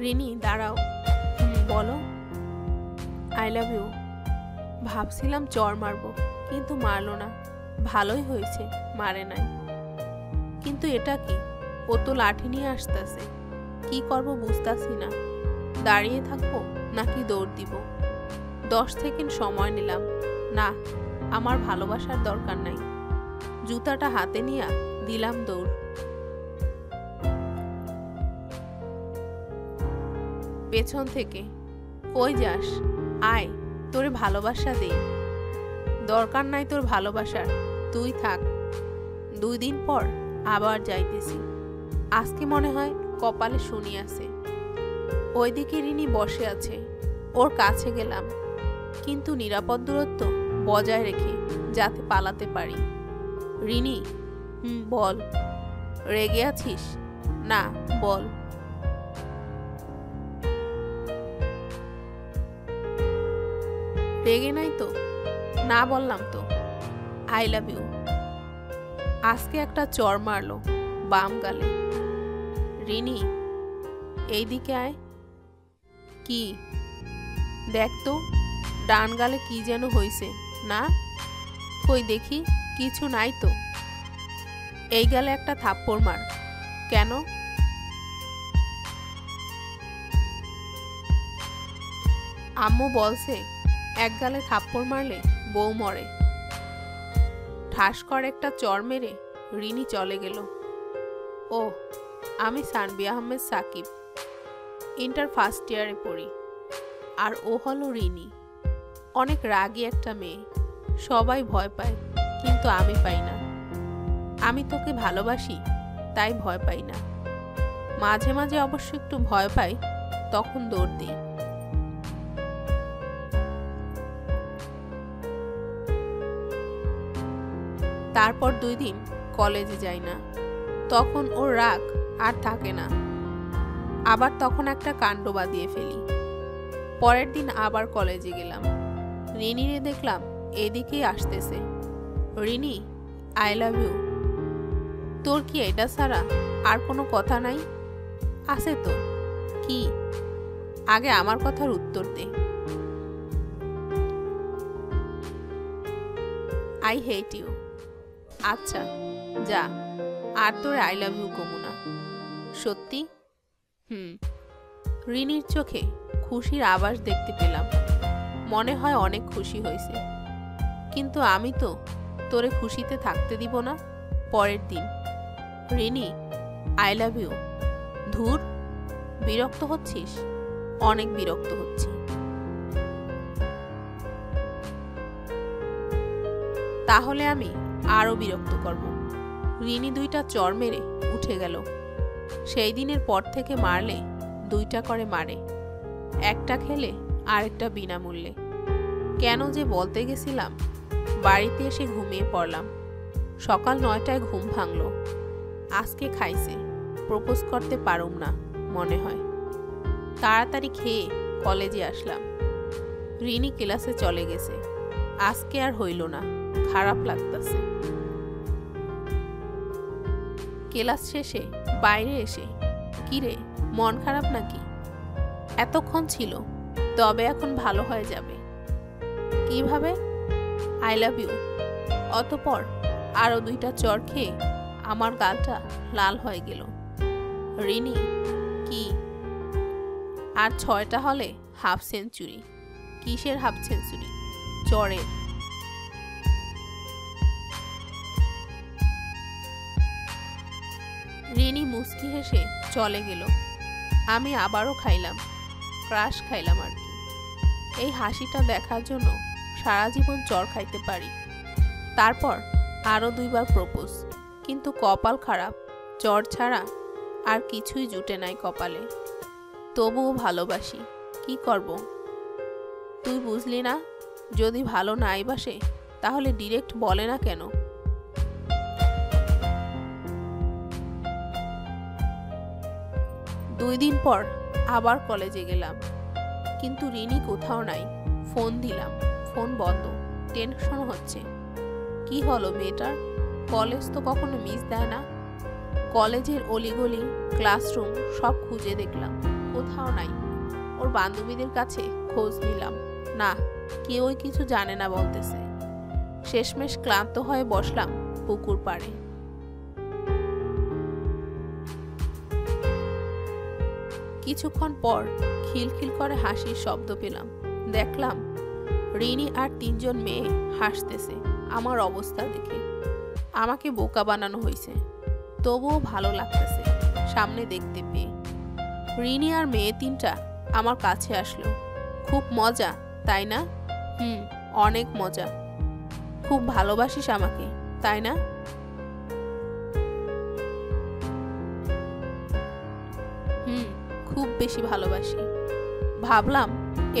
রিনি দাঁড়াও। বলো। I love you. ভাবছিলাম চর মারবো, কিন্তু মারলো না। ভালোই হয়েছে মারে নাই। কিন্তু এটা কি? ও তো লাঠি নিয়ে আসতেছে। কি করব বুঝতাছি না। দাঁড়িয়ে থাকবো নাকি দৌড় দিব? 10 সেকেন্ড সময় নিলাম। না, আমার ভালোবাসার দরকার নাই। জুতাটা হাতে নিয়ে দিলাম দৌড়। পেছন থেকে, কই যাস? আয়, তোরে ভালোবাসা দেই। দরকার নাই তোর ভালোবাসার, তুই থাক। 2 দিন পর আবার যাইতেছি। আজকে মনে হয় কপালে শনি আছে। ওইদিকে রিনি বসে আছে। ওর কাছে গেলাম, কিন্তু নিরাপদ দূরত্ব বজায় রেখে যাতে পালাতে পারি। রিনি, বল। রেগে আছিস? না, বল। রেগে নাই তো? না বললাম তো। I love you. আজকে একটা চর মারলো বাম গালে। রিনি, এইদিকে আয়। কি? দেখ তো, ডান গালে কি যেন হইছে না? কই দেখি, কিছু নাই তো। এই গালে একটা থাপ্পড় মার। কেন? আম্মু বলছে এক গালে থাপ্পড় মারলে বউ মরে। ঠাস করে একটা চর মেরে রিনি চলে গেল। ও, আমি সানবি আহমেদ সাকিব, ইন্টার ফার্স্ট ইয়ারে পড়ি। আর ও হলো রিনি। অনেক রাগী একটা মেয়ে। সবাই ভয় পায়, কিন্তু আমি পাই না। আমি তোকে ভালোবাসি, তাই ভয় পাই না। মাঝে মাঝে অবশ্য একটু ভয় পাই, তখন দৌড় দিই। তারপর 2 দিন কলেজে যাই না। তখন ওর রাগ আর থাকে না। আবার তখন একটা কাণ্ড বাঁধিয়ে ফেলি। পরের দিন আবার কলেজে গেলাম। রিনিরে দেখলাম এদিকেই আসতেছে। Rini, I love you. তোর কি এটা ছাড়া আর কোনো কথা নাই? আছে তো। কি? আগে আমার কথার উত্তর দে। I hate you. আচ্ছা, যা। আর তোরে আই লাভ ইউ কমু না। সত্যি? রিনির চোখে খুশির আভাস দেখতে পেলাম। মনে হয় অনেক খুশি হয়েছে। কিন্তু আমি তো তোরে খুশিতে থাকতে দিব না। পরের দিন, রিনি, আই লাভ ইউ। ধুর, বিরক্ত হচ্ছিস? অনেক বিরক্ত হচ্ছি। তাহলে আমি আরো বিরক্ত করব। রিনি 2টা চর মেরে উঠে গেল। সেই দিনের পর থেকে মারলে 2টা করে মারে। একটা খেলে আরেকটা বিনামূল্যে। কেন যে বলতে গেছিলাম। বাড়িতে এসে ঘুমিয়ে পড়লাম। সকাল 9টায় ঘুম ভাঙলো। আজকে খাইছে, প্রপোজ করতে পারুম না মনে হয়। তাড়াতাড়ি খেয়ে কলেজে আসলাম। রিনি ক্লাসে চলে গেছে। আজকে আর হইল না, খারাপ লাগতেছে। ক্লাস শেষে বাইরে এসে, কিরে মন খারাপ নাকি? এতক্ষণ ছিল, তবে এখন ভালো হয়ে যাবে। কিভাবে? I love you. অতঃপর আরো 2টা চর খেয়ে আমার গালটা লাল হয়ে গেল। রিনি, কি? আর 6টা হলে হাফ সেঞ্চুরি। কিসের হাফ সেঞ্চুরি? চরের। রিনি মুচকি হেসে চলে গেল। আমি আবারও খাইলাম, ক্রাশ খাইলাম আর কি। এই হাসিটা দেখার জন্য সারা জীবন চর খাইতে পারি। তারপর আরো 2বার প্রপোজ, কিন্তু কপাল খারাপ। চর ছাড়া আর কিছুই জুটে নাই কপালে। তবুও ভালোবাসি, কি করব? তুই বুঝলি না? যদি ভালো নাই বাসে তাহলে ডিরেক্ট বলে না কেন? দুই দিন পর আবার কলেজে গেলাম, কিন্তু রিনি কোথাও নাই। ফোন দিলাম, ফোন বন্ধ। টেনশন হচ্ছে। কি হলো মেয়েটার? কলেজ তো কখনো মিস দেয় না। কলেজের অলিগলি, ক্লাসরুম সব খুঁজে দেখলাম, কোথাও নাই। ওর বান্ধবীদের কাছে খোঁজ নিলাম, না, কেউই কিছু জানে না বলতেছে। শেষমেশ ক্লান্ত হয়ে বসলাম পুকুর পাড়ে। কিছুক্ষণ পর খিলখিল করে হাসির শব্দ পেলাম। দেখলাম রিনি আর 3 জন মেয়ে হাসতেছে আমার অবস্থা দেখে। আমাকে বোকা বানানো হয়েছে, তবুও ভালো লাগতেছে সামনে দেখতে পেয়ে। রিনি আর মেয়ে 3টা আমার কাছে আসলো। খুব মজা, তাই না? অনেক মজা। খুব ভালোবাসিস আমাকে, তাই না? খুব বেশি ভালোবাসি। ভাবলাম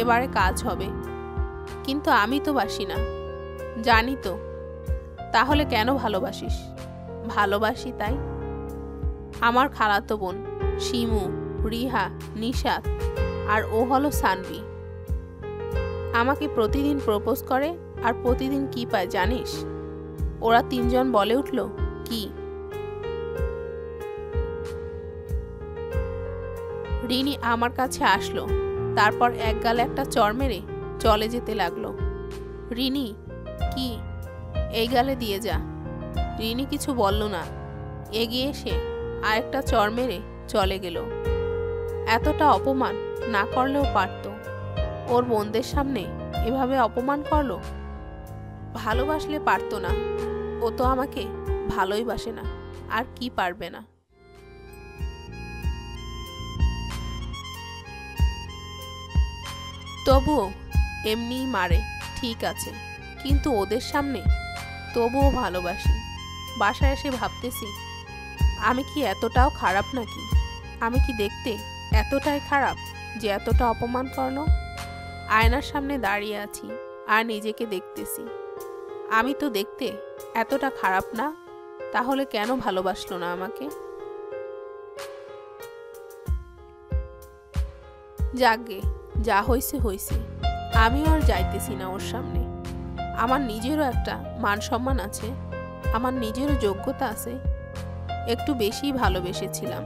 এবারে কাজ হবে, কিন্তু আমি তো বাসি না। জানি তো। তাহলে কেন ভালোবাসিস? ভালোবাসি তাই। আমার খালাতো বোন শিমু, রিহা, নিশাত আর ও হলো সানভি। আমাকে প্রতিদিন প্রপোজ করে, আর প্রতিদিন কি পায় জানিস? ওরা 3 জন বলে উঠল, কি? রিনি আমার কাছে আসলো, তারপর এক গালে একটা চড় মেরে চলে যেতে লাগলো। রিনি, কি? এই গালে দিয়ে যা। রিনি কিছু বলল না, এগিয়ে এসে আরেকটা চড় মেরে চলে গেল। এতটা অপমান না করলেও পারত। ওর বোনদের সামনে এভাবে অপমান করলো। ভালোবাসলে পারতো না। ও তো আমাকে ভালোই বাসে না, আর কি পারবে না? তবুও এমনিই মারে, ঠিক আছে, কিন্তু ওদের সামনে তবুও ভালোবাসি। বাসায় এসে ভাবতেছি, আমি কি এতটাও খারাপ নাকি? আমি কি দেখতে এতটাই খারাপ যে এতটা অপমান করলো? আয়নার সামনে দাঁড়িয়ে আছি আর নিজেকে দেখতেছি। আমি তো দেখতে এতটা খারাপ না, তাহলে কেন ভালোবাসলো না আমাকে? যাকগে, যা হইছে হইছে। আমিও আর যাইতেছি না ওর সামনে। আমার নিজেরও একটা মান সম্মান আছে, আমার নিজেরও যোগ্যতা আছে। একটু বেশি ভালোবেসেছিলাম,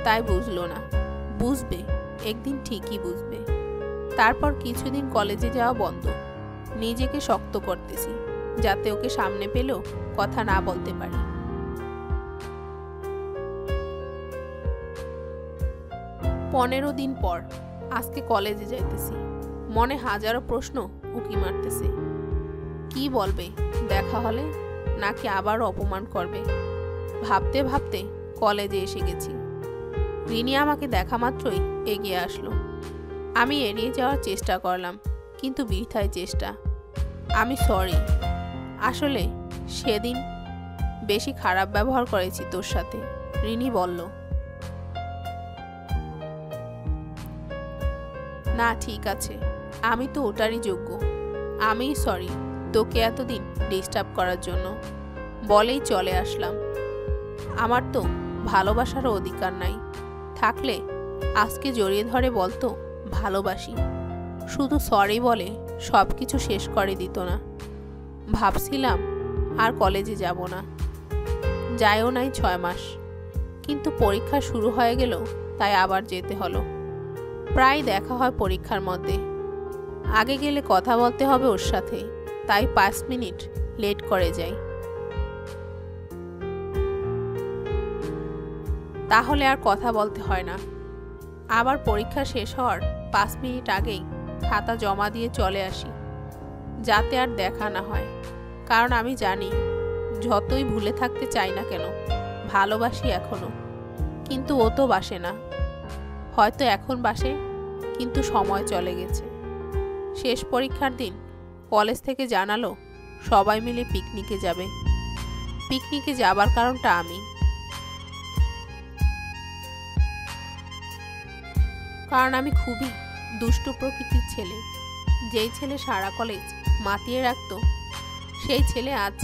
তাই বুঝলো না। বুঝবে, একদিন ঠিকই বুঝবে। তারপর কিছুদিন কলেজে যাওয়া বন্ধ। নিজেকে শক্ত করতেছি, যাতে ওকে সামনে পেলেও কথা না বলতে পারি। 15 দিন পর আজকে কলেজে যাইতেছি। মনে হাজারো প্রশ্ন উকি মারতেছে। কি বলবে দেখা হলে, নাকি আবার অপমান করবে? ভাবতে ভাবতে কলেজে এসে গেছি। রিনি আমাকে দেখা মাত্রই এগিয়ে আসলো। আমি এড়িয়ে যাওয়ার চেষ্টা করলাম, কিন্তু বৃথাই চেষ্টা। আমি সরি, আসলে সেদিন বেশি খারাপ ব্যবহার করেছি তোর সাথে, রিনি বলল। না, ঠিক আছে, আমি তো ওটারই যোগ্য। আমিই সরি তোকে এতদিন ডিস্টার্ব করার জন্য। বলেই চলে আসলাম। আমার তো ভালোবাসারও অধিকার নাই। থাকলে আজকে জড়িয়ে ধরে বলতো ভালোবাসি। শুধু সরি বলে সব কিছু শেষ করে দিত না। ভাবছিলাম আর কলেজে যাব না, যায়ও নাই 6 মাস, কিন্তু পরীক্ষা শুরু হয়ে গেল, তাই আবার যেতে হলো। প্রায় দেখা হয় পরীক্ষার মধ্যে। আগে গেলে কথা বলতে হবে ওর সাথে, তাই 5 মিনিট লেট করে যাই। তাহলে আর কথা বলতে হয় না। আবার পরীক্ষা শেষ হওয়ার 5 মিনিট আগেই খাতা জমা দিয়ে চলে আসি, যাতে আর দেখা না হয়। কারণ আমি জানি, যতই ভুলে থাকতে চাই না কেন, ভালোবাসি এখনো। কিন্তু ও তো বাসে না। হয়তো এখন বাসে, কিন্তু সময় চলে গেছে। শেষ পরীক্ষার দিন কলেজ থেকে জানালো সবাই মিলে পিকনিকে যাবে। পিকনিকে যাবার কারণটা আমি। কারণ আমি খুবই দুষ্টু প্রকৃতির ছেলে। যেই ছেলে সারা কলেজ মাতিয়ে রাখত, সেই ছেলে আজ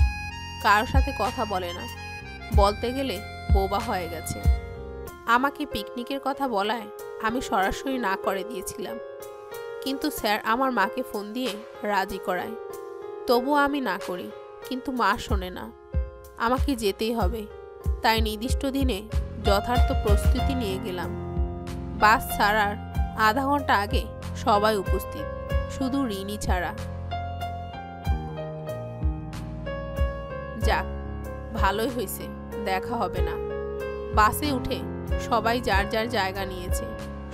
কারোর সাথে কথা বলে না, বলতে গেলে বোবা হয়ে গেছে। আমাকে পিকনিকের কথা বলায় আমি সরাসরি না করে দিয়েছিলাম, কিন্তু স্যার আমার মাকে ফোন দিয়ে রাজি করায়। তবুও আমি না করি, কিন্তু মা শোনে না। আমাকে যেতেই হবে, তাই নির্দিষ্ট দিনে যথার্থ প্রস্তুতি নিয়ে গেলাম। বাস ছাড়ার আধা ঘন্টা আগে সবাই উপস্থিত, শুধু রিনি ছাড়া। যাক, ভালোই হয়েছে, দেখা হবে না। বাসে উঠে সবাই যার যার জায়গা নিয়েছে,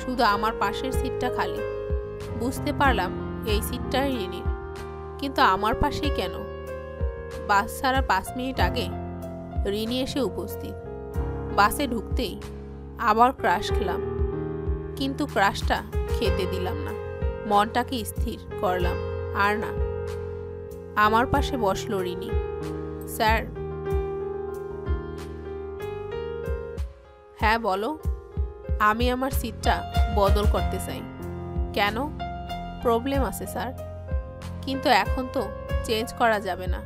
শুধু আমার পাশের সিটটা খালি। বুঝতে পারলাম এই সিটটাই রিনির, কিন্তু আমার পাশেই কেন? বাস ছাড়ার 5 মিনিট আগে রিনি এসে উপস্থিত। বাসে ঢুকতেই আবার ক্রাশ খেলাম, কিন্তু ক্রাশটা খেতে দিলাম না, মনটাকে স্থির করলাম। আর না, আমার পাশে বসলো রিনি। স্যার। হ্যাঁ বলো। আমি আমার সিটটা বদল করতে চাই। কেন? প্রবলেম আছে স্যার, কিন্তু এখন তো চেঞ্জ করা যাবে না।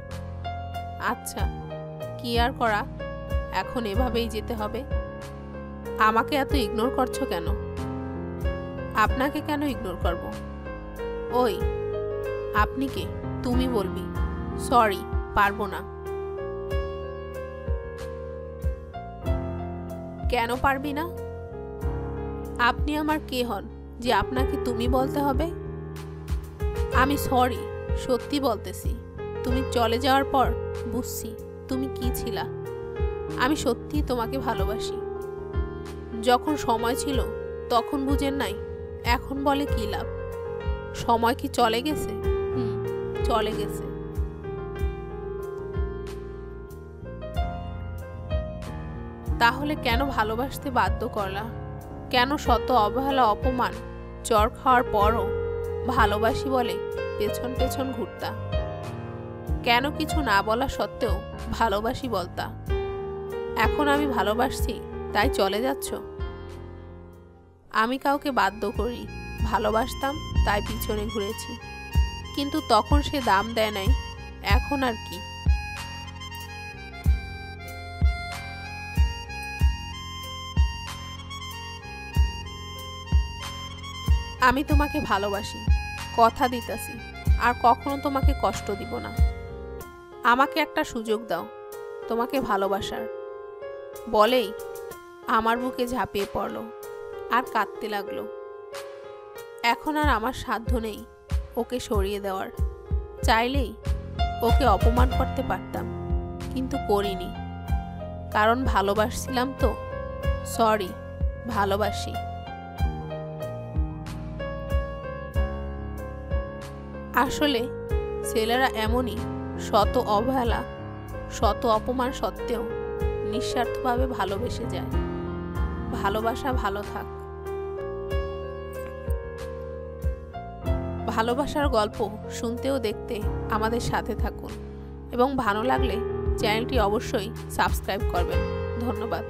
আচ্ছা, কি আর করা, এখন এভাবেই যেতে হবে। আমাকে এত ইগনোর করছো কেন? আপনাকে কেন ইগনোর করব? ওই, আপনি কে? তুমি বলবি। সরি, পারবো না। কেন পারবি না? আপনি আমার কে হন যে আপনাকে তুমি বলতে হবে? আমি সরি, সত্যি বলতেছি। তুমি চলে যাওয়ার পর বুঝছি তুমি কি ছিলা। আমি সত্যি তোমাকে ভালোবাসি। যখন সময় ছিল তখন বুঝেন নাই, এখন বলে কি লাভ? সময় কি চলে গেছে? চলে গেছে। তাহলে কেন ভালোবাসতে বাধ্য করলা? কেন শত অবহেলা, অপমান, চর খাওয়ার পরও ভালোবাসি বলে পেছন পেছন ঘুরতা? কেন কিছু না বলা সত্ত্বেও ভালোবাসি বলতা? এখন আমি ভালোবাসছি তাই চলে যাচ্ছ? আমি কাউকে বাধ্য করি, ভালোবাসতাম তাই পিছনে ঘুরেছি, কিন্তু তখন সে দাম দেয় নাই। এখন আর কি? আমি তোমাকে ভালোবাসি, কথা দিতেছি, আর কখনো তোমাকে কষ্ট দিব না। আমাকে একটা সুযোগ দাও তোমাকে ভালোবাসার। বলেই আমার বুকে ঝাঁপিয়ে পড়ল আর কাঁদতে লাগলো। এখন আর আমার সাধ্য নেই ওকে সরিয়ে দেওয়ার। চাইলেই ওকে অপমান করতে পারতাম, কিন্তু করিনি, কারণ ভালোবাসছিলাম তো। সরি, ভালোবাসি। আসলে ছেলেরা এমনই, শত অবহেলা, শত অপমান সত্ত্বেও নিঃস্বার্থভাবে ভালোবেসে যায়। ভালোবাসা ভালো থাক। ভালোবাসার গল্প শুনতে ও দেখতে আমাদের সাথে থাকুন, এবং ভালো লাগলে চ্যানেলটি অবশ্যই সাবস্ক্রাইব করবেন। ধন্যবাদ।